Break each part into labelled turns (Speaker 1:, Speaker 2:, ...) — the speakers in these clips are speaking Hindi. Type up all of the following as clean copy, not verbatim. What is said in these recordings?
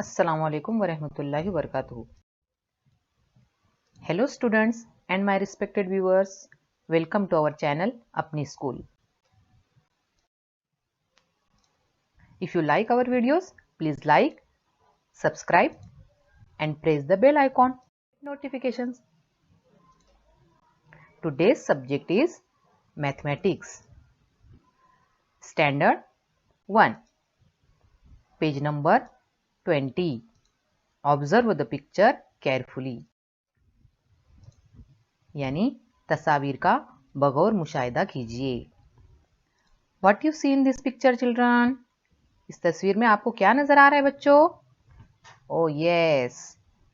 Speaker 1: Assalamu alaikum warahmatullahi wabarakatuh. Hello students and my respected viewers. Welcome to our channel Apni School. If you like our videos, please like, subscribe and press the bell icon notifications. Today's subject is Mathematics. Standard 1. Page number 20. Observe the picture carefully. यानी तस्वीर का बगौर मुशाहिदा कीजिए. What you see in this picture, children? इस तस्वीर में आपको क्या नजर आ रहा है बच्चों? Oh yes,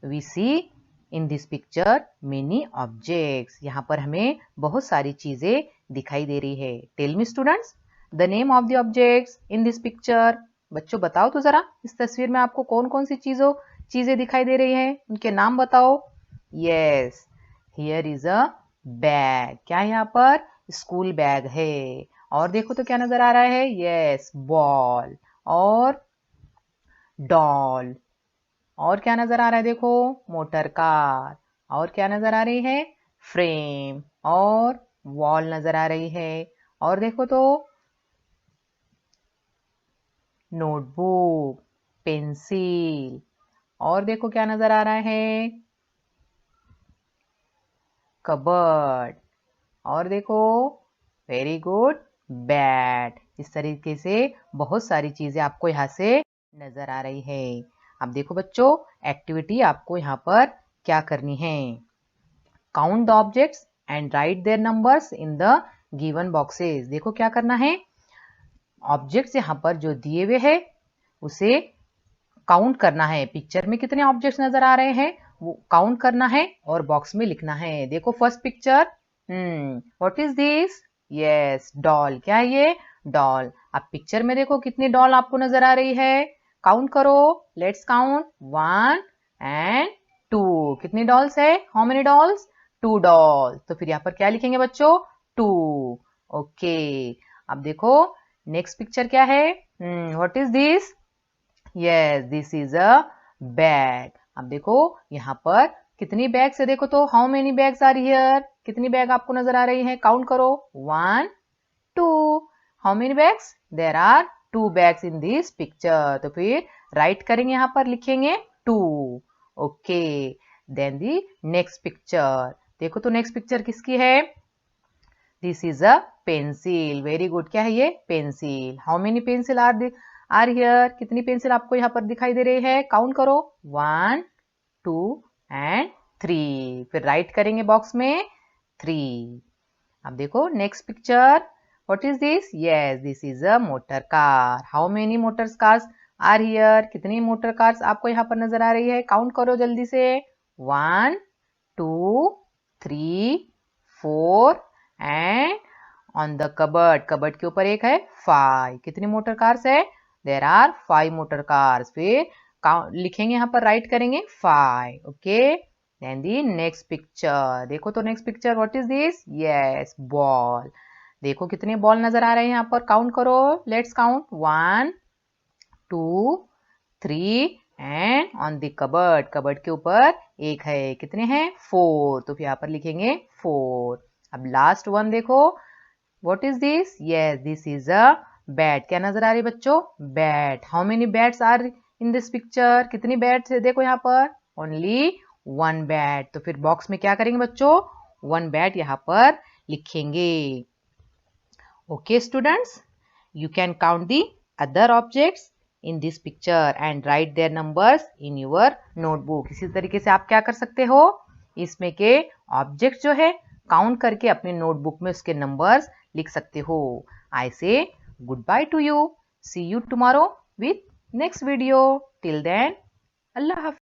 Speaker 1: we see in this picture many objects. यहाँ पर हमें बहुत सारी चीजें दिखाई दे रही है. Tell me students, the name of the objects in this picture. बच्चों बताओ तो जरा इस तस्वीर में आपको कौन कौन सी चीजें दिखाई दे रही है, उनके नाम बताओ. Yes, here is a bag. क्या है यहाँ पर? स्कूल बैग है. और देखो तो क्या नजर आ रहा है? Yes, बॉल और डॉल. और क्या नजर आ रहा है? देखो, मोटर कार. और क्या नजर आ रही है? फ्रेम और वॉल नजर आ रही है. और देखो तो नोटबुक, पेंसिल. और देखो क्या नजर आ रहा है? कबर्ड. और देखो, वेरी गुड, बैट. इस तरीके से बहुत सारी चीजें आपको यहाँ से नजर आ रही है. अब देखो बच्चों, एक्टिविटी आपको यहाँ पर क्या करनी है. Count the objects and write their numbers in the given boxes. देखो क्या करना है. ऑब्जेक्ट्स यहाँ पर जो दिए हुए है उसे काउंट करना है. पिक्चर में कितने ऑब्जेक्ट्स नजर आ रहे हैं वो काउंट करना है और बॉक्स में लिखना है. देखो first picture. What is this? Yes, doll. क्या है ये? डॉल. अब पिक्चर में देखो कितनी डॉल आपको नजर आ रही है. काउंट करो. Let's count. 1 एंड 2. कितनी डॉल्स है? How many dolls? 2 डॉल. तो फिर यहाँ पर क्या लिखेंगे बच्चों? 2. ओके. अब देखो नेक्स्ट पिक्चर क्या है. What is this? Yes, this is a bag. अब देखो यहाँ पर कितनी बैग्स है. देखो तो how many bags are here. कितनी बैग आपको नजर आ रही है? काउंट करो. 1 2. How many bags? There are 2 bags in this picture. तो फिर राइट करेंगे, यहाँ पर लिखेंगे 2. Okay. Then the next picture. देखो तो नेक्स्ट पिक्चर किसकी है? This is a pencil. Very good. क्या है ये? Pencil. How many pencil are here. कितनी पेंसिल आपको यहाँ पर दिखाई दे रही है? काउंट करो. 1 2 एंड 3. फिर राइट करेंगे बॉक्स में 3. अब देखो next picture. What is this? Yes, this is a motor car. How many motor cars are here. कितनी मोटर कार्स आपको यहाँ पर नजर आ रही है? काउंट करो जल्दी से. 1 2 3 4 and on the cupboard. Cupboard के ऊपर एक है 5. कितनी मोटर कार्स है? There are 5 motor cars. फिर लिखेंगे यहाँ पर, राइट करेंगे 5. Okay. Then the next picture. देखो तो next picture. What is this? Yes, ball. देखो कितने बॉल नजर आ रहे हैं यहाँ पर. काउंट करो. Let's count. 1 2 3 and on the cupboard. Cupboard के ऊपर एक है. कितने हैं? 4. तो फिर यहाँ पर लिखेंगे 4. अब लास्ट वन देखो. What is this? Yes, this is a bat. क्या नजर आ रही है बच्चों? Bat. How many bats are in this picture. कितनी बैट्स है देखो यहाँ पर? Only 1 bat. तो फिर बॉक्स में क्या करेंगे बच्चों? 1 बैट यहाँ पर लिखेंगे. Okay students, you can count the other objects in this picture and write their numbers in your notebook. इसी तरीके से आप क्या कर सकते हो, इसमें के ऑब्जेक्ट जो है काउंट करके अपने नोटबुक में उसके नंबर्स लिख सकते हो. I say goodbye to you. See you tomorrow with next video. Till then, Allah Hafiz.